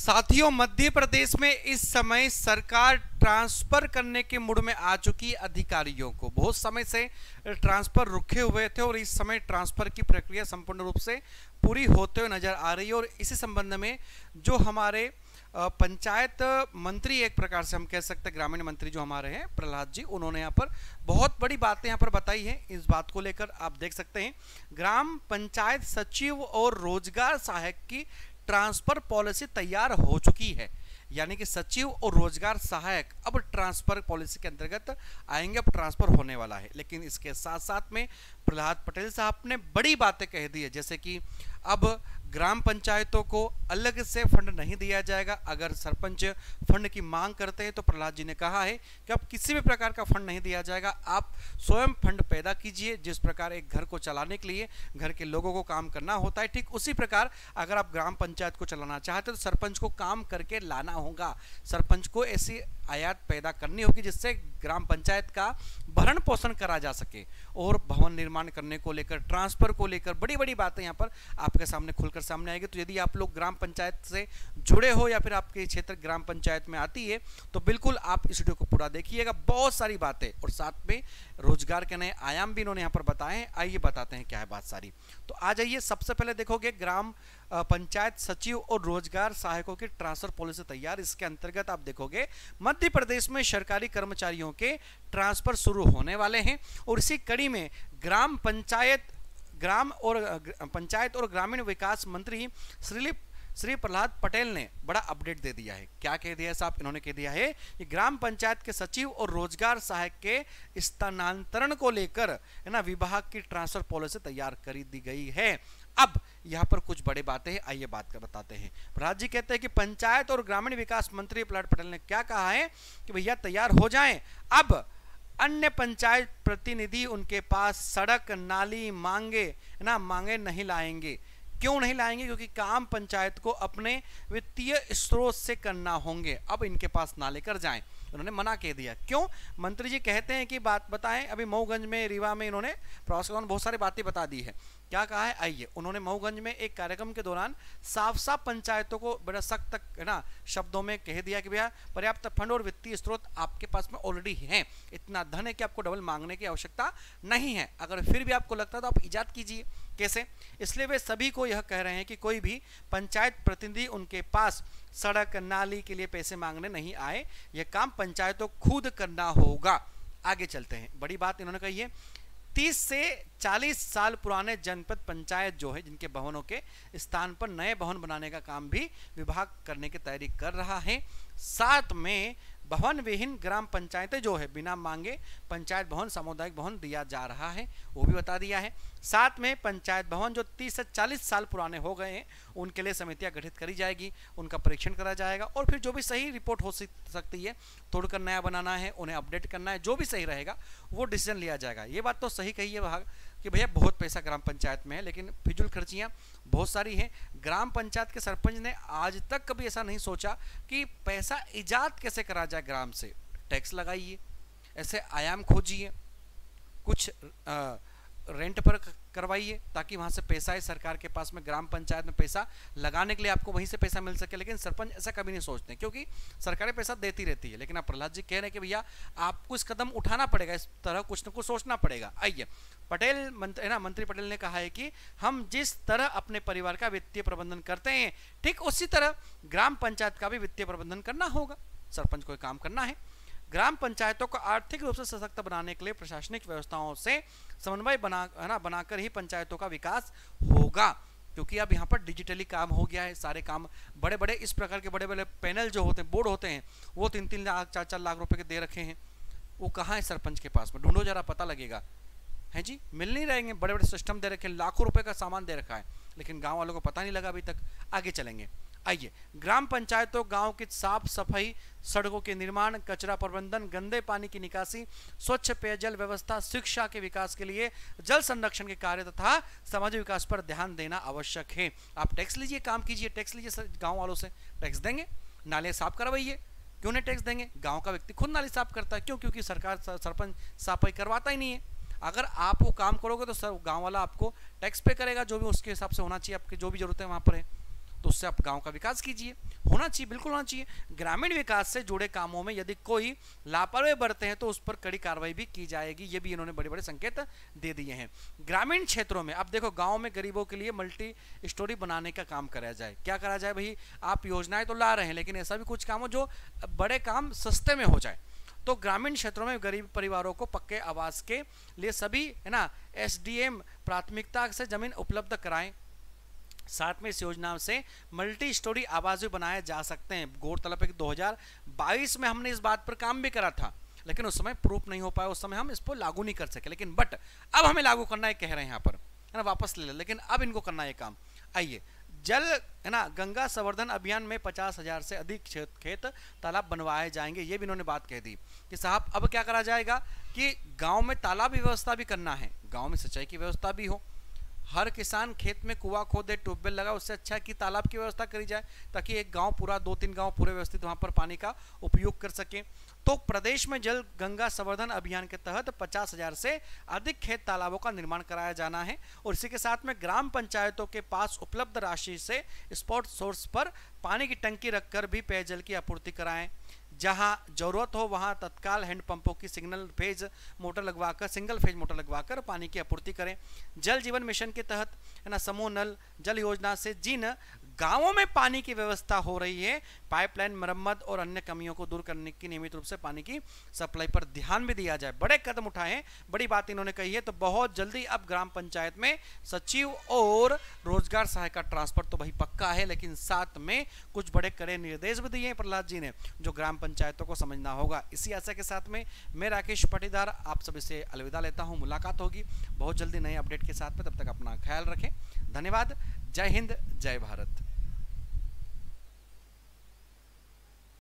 साथियों, मध्य प्रदेश में इस समय सरकार ट्रांसफर करने के मूड में आ चुकी है। अधिकारियों को बहुत समय से ट्रांसफर रुके हुए थे और इस समय ट्रांसफर की प्रक्रिया संपूर्ण रूप से पूरी होते हुए नजर आ रही है। और इसी संबंध में जो हमारे पंचायत मंत्री, एक प्रकार से हम कह सकते हैं ग्रामीण मंत्री जो हमारे हैं प्रहलाद जी, उन्होंने यहाँ पर बहुत बड़ी बातें यहाँ पर बताई हैं। इस बात को लेकर आप देख सकते हैं ग्राम पंचायत सचिव और रोजगार सहायक की ट्रांसफर पॉलिसी तैयार हो चुकी है। यानी कि सचिव और रोजगार सहायक अब ट्रांसफर पॉलिसी के अंतर्गत आएंगे, अब ट्रांसफर होने वाला है। लेकिन इसके साथ साथ में प्रहलाद पटेल साहब ने बड़ी बातें कह दी है, जैसे कि अब ग्राम पंचायतों को अलग से फंड नहीं दिया जाएगा। अगर सरपंच फंड की मांग करते हैं तो प्रहलाद जी ने कहा है कि अब किसी भी प्रकार का फंड नहीं दिया जाएगा, आप स्वयं फंड पैदा कीजिए। जिस प्रकार एक घर को चलाने के लिए घर के लोगों को काम करना होता है, ठीक उसी प्रकार अगर आप ग्राम पंचायत को चलाना चाहते हैं तो सरपंच को काम करके लाना होगा। सरपंच को ऐसी आयात पैदा करनी होगी जिससे ग्राम पंचायत का भरण पोषण करा जा सके। और भवन निर्माण करने को लेकर, ट्रांसफर को लेकर बड़ी बड़ी बातें यहाँ पर आपके सामने खुलकर सामने आएगी। तो यदि आप लोग ग्राम पंचायत से जुड़े हो या फिर आपके क्षेत्र ग्राम पंचायत में आती है तो बिल्कुल आप इस वीडियो को पूरा देखिएगा। बहुत सारी बातें और साथ में रोजगार के नए आयाम भी इन्होंने यहाँ पर बताए हैं। आइए बताते हैं क्या है बात सारी। तो आ जाइए, सबसे पहले देखोगे ग्राम पंचायत सचिव और रोजगार सहायकों की ट्रांसफर पॉलिसी तैयार। इसके अंतर्गत आप देखोगे मध्य प्रदेश में सरकारी कर्मचारियों के ट्रांसफर शुरू होने वाले हैं और इसी कड़ी में पंचायत और ग्रामीण विकास मंत्री श्री प्रहलाद पटेल ने बड़ा अपडेट दे दिया है। क्या कह दिया है साहब? इन्होंने कह दिया है कि ग्राम पंचायत के सचिव और रोजगार सहायक के स्थानांतरण को लेकर है ना विभाग की ट्रांसफर पॉलिसी तैयार कर दी गई है। अब यहाँ पर कुछ बड़ी बातें हैं, आइए बात कर बताते हैं। प्रहलाद जी कहते हैं कि पंचायत और ग्रामीण विकास मंत्री प्रहलाद पटेल ने क्या कहा है कि भैया तैयार हो जाएं। अब अन्य पंचायत प्रतिनिधि उनके पास सड़क नाली मांगे नहीं लाएंगे। क्यों नहीं लाएंगे? क्योंकि काम पंचायत को अपने वित्तीय स्रोत से करना होंगे। अब इनके पास ना लेकर जाएं, उन्होंने मना कह दिया। क्यों? मंत्री जी कहते हैं कि बात बताएं। अभी मऊगंज में, रीवा में इन्होंने प्रवास के दौरान बहुत सारी बातें बता दी है। क्या कहा है? आइए, उन्होंने मऊगंज में एक कार्यक्रम के दौरान साफ पंचायतों को बड़ा सख्त है ना शब्दों में कह दिया कि भैया पर्याप्त फंड और वित्तीय स्रोत आपके पास में ऑलरेडी है, इतना धन है कि आपको डबल मांगने की आवश्यकता नहीं है। अगर फिर भी आपको लगता है तो आप इजाद कीजिए। कैसे? इसलिए वे सभी को यह कह रहे हैं कि कोई भी पंचायत प्रतिनिधि उनके पास सड़क नाली के लिए पैसे मांगने नहीं आए, यह काम पंचायतों खुद करना होगा। आगे चलते हैं, बड़ी बात इन्होंने कही है। 30 से 40 साल पुराने जनपद पंचायत जो है, जिनके भवनों के स्थान पर नए भवन बनाने का काम भी विभाग करने की तैयारी कर रहा है। साथ में भवन विहीन ग्राम पंचायतें जो है बिना मांगे पंचायत भवन, सामुदायिक भवन दिया जा रहा है, वो भी बता दिया है। साथ में पंचायत भवन जो 30 से 40 साल पुराने हो गए हैं उनके लिए समितियां गठित करी जाएगी, उनका परीक्षण करा जाएगा और फिर जो भी सही रिपोर्ट हो सकती है, तोड़कर नया बनाना है, उन्हें अपडेट करना है, जो भी सही रहेगा वो डिसीजन लिया जाएगा। ये बात तो सही कही है विभाग कि भैया बहुत पैसा ग्राम पंचायत में है, लेकिन फिजूल खर्चियाँ बहुत सारी हैं। ग्राम पंचायत के सरपंच ने आज तक कभी ऐसा नहीं सोचा कि पैसा इजाद कैसे करा जाए। ग्राम से टैक्स लगाइए, ऐसे आयाम खोजिए, कुछ रेंट पर करवाइए ताकि वहां से पैसा है सरकार के पास में, ग्राम पंचायत में पैसा लगाने के लिए आपको वहीं से पैसा मिल सके। लेकिन सरपंच ऐसा कभी नहीं सोचते क्योंकि सरकारें पैसा देती रहती है। लेकिन अब प्रहलाद जी कह रहे हैं कि भैया आपको इस कदम उठाना पड़ेगा, इस तरह कुछ न कुछ सोचना पड़ेगा। आइए, मंत्री पटेल ने कहा है कि हम जिस तरह अपने परिवार का वित्तीय प्रबंधन करते हैं, ठीक उसी तरह ग्राम पंचायत का भी वित्तीय प्रबंधन करना होगा। सरपंच को काम करना है। ग्राम पंचायतों को आर्थिक रूप से सशक्त बनाने के लिए प्रशासनिक व्यवस्थाओं से समन्वय बनाकर ही पंचायतों का विकास होगा। क्योंकि अब यहाँ पर डिजिटली काम हो गया है, सारे काम बड़े बड़े इस प्रकार के बड़े बड़े पैनल जो होते हैं, बोर्ड होते हैं, वो 3-3 लाख 4-4 लाख रुपए के दे रखे हैं। वो कहाँ है सरपंच के पास में? ढूंढो जरा, पता लगेगा। है जी, मिल नहीं रहेंगे। बड़े बड़े सिस्टम दे रखे हैं, लाखों रुपए का सामान दे रखा है, लेकिन गाँव वालों को पता नहीं लगा अभी तक। आगे चलेंगे। आइए, ग्राम पंचायतों गांव की साफ सफाई, सड़कों के निर्माण, कचरा प्रबंधन, गंदे पानी की निकासी, स्वच्छ पेयजल व्यवस्था, शिक्षा के विकास के लिए जल संरक्षण के कार्य तथा सामाजिक विकास पर ध्यान देना आवश्यक है। आप टैक्स लीजिए, काम कीजिए, टैक्स लीजिए, गांव वालों से टैक्स देंगे, नाले साफ करवाइए। क्यों नहीं टैक्स देंगे? गांव का व्यक्ति खुद नाली साफ करता है। क्यों? क्योंकि सरकार सरपंच सफाई करवाता ही नहीं है। अगर आप वो काम करोगे तो गांव वाला आपको टैक्स पे करेगा, जो भी उसके हिसाब से होना चाहिए, आपकी जो भी जरूरत है वहां पर है। तो उससे आप गांव का विकास कीजिए। होना चाहिए, बिल्कुल होना चाहिए। ग्रामीण विकास से जुड़े कामों में यदि कोई लापरवाही बरते हैं तो उस पर कड़ी कार्रवाई भी की जाएगी। ये भी इन्होंने बड़े बड़े संकेत दे दिए हैं। ग्रामीण क्षेत्रों में अब देखो, गांव में गरीबों के लिए मल्टी स्टोरी बनाने का काम करा जाए। क्या करा जाए भाई, आप योजनाएं तो ला रहे हैं, लेकिन ऐसा भी कुछ काम हो जो बड़े काम सस्ते में हो जाए। तो ग्रामीण क्षेत्रों में गरीब परिवारों को पक्के आवास के लिए सभी है ना एसडीएम प्राथमिकता से जमीन उपलब्ध कराएं। साथ में इस योजना से मल्टी स्टोरी आवास भी बनाए जा सकते हैं। गौरतलब है कि 2022 में हमने इस बात पर काम भी करा था, लेकिन उस समय प्रूफ नहीं हो पाया, उस समय हम इस पर लागू नहीं कर सके। लेकिन बट अब हमें लागू करना है, कह रहे हैं यहाँ पर है ना, वापस ले ले, लेकिन अब इनको करना है काम। आइए, जल है ना गंगा संवर्धन अभियान में 50,000 से अधिक खेत तालाब बनवाए जाएंगे। ये भी इन्होंने बात कह दी कि साहब अब क्या करा जाएगा कि गांव में तालाब व्यवस्था भी करना है, गांव में सिंचाई की व्यवस्था भी हो। हर किसान खेत में कुआं खोदे, ट्यूबवेल लगा, उससे अच्छा कि तालाब की व्यवस्था करी जाए, ताकि एक गांव पूरा 2-3 गांव पूरे व्यवस्थित वहां पर पानी का उपयोग कर सके। तो प्रदेश में जल गंगा संवर्धन अभियान के तहत 50,000 से अधिक खेत तालाबों का निर्माण कराया जाना है। और इसी के साथ में ग्राम पंचायतों के पास उपलब्ध राशि से स्पॉट सोर्स पर पानी की टंकी रखकर भी पेयजल की आपूर्ति कराएं। जहां जरूरत हो वहां तत्काल हैंडपंपों की सिंगल फेज मोटर लगवाकर पानी की आपूर्ति करें। जल जीवन मिशन के तहत है ना समूह नल जल योजना से जिन गांवों में पानी की व्यवस्था हो रही है, पाइपलाइन मरम्मत और अन्य कमियों को दूर करने की नियमित रूप से पानी की सप्लाई पर ध्यान भी दिया जाए। बड़े कदम उठाए हैं, बड़ी बात इन्होंने कही है। तो बहुत जल्दी अब ग्राम पंचायत में सचिव और रोजगार सहायक का ट्रांसफर तो भाई पक्का है, लेकिन साथ में कुछ बड़े कड़े निर्देश भी दिए हैं प्रहलाद जी ने, जो ग्राम पंचायतों को समझना होगा। इसी आशा के साथ में मैं राकेश पाटीदार आप सभी से अलविदा लेता हूँ। मुलाकात होगी बहुत जल्दी नए अपडेट के साथ में, तब तक अपना ख्याल रखें। धन्यवाद। जय हिंद, जय भारत।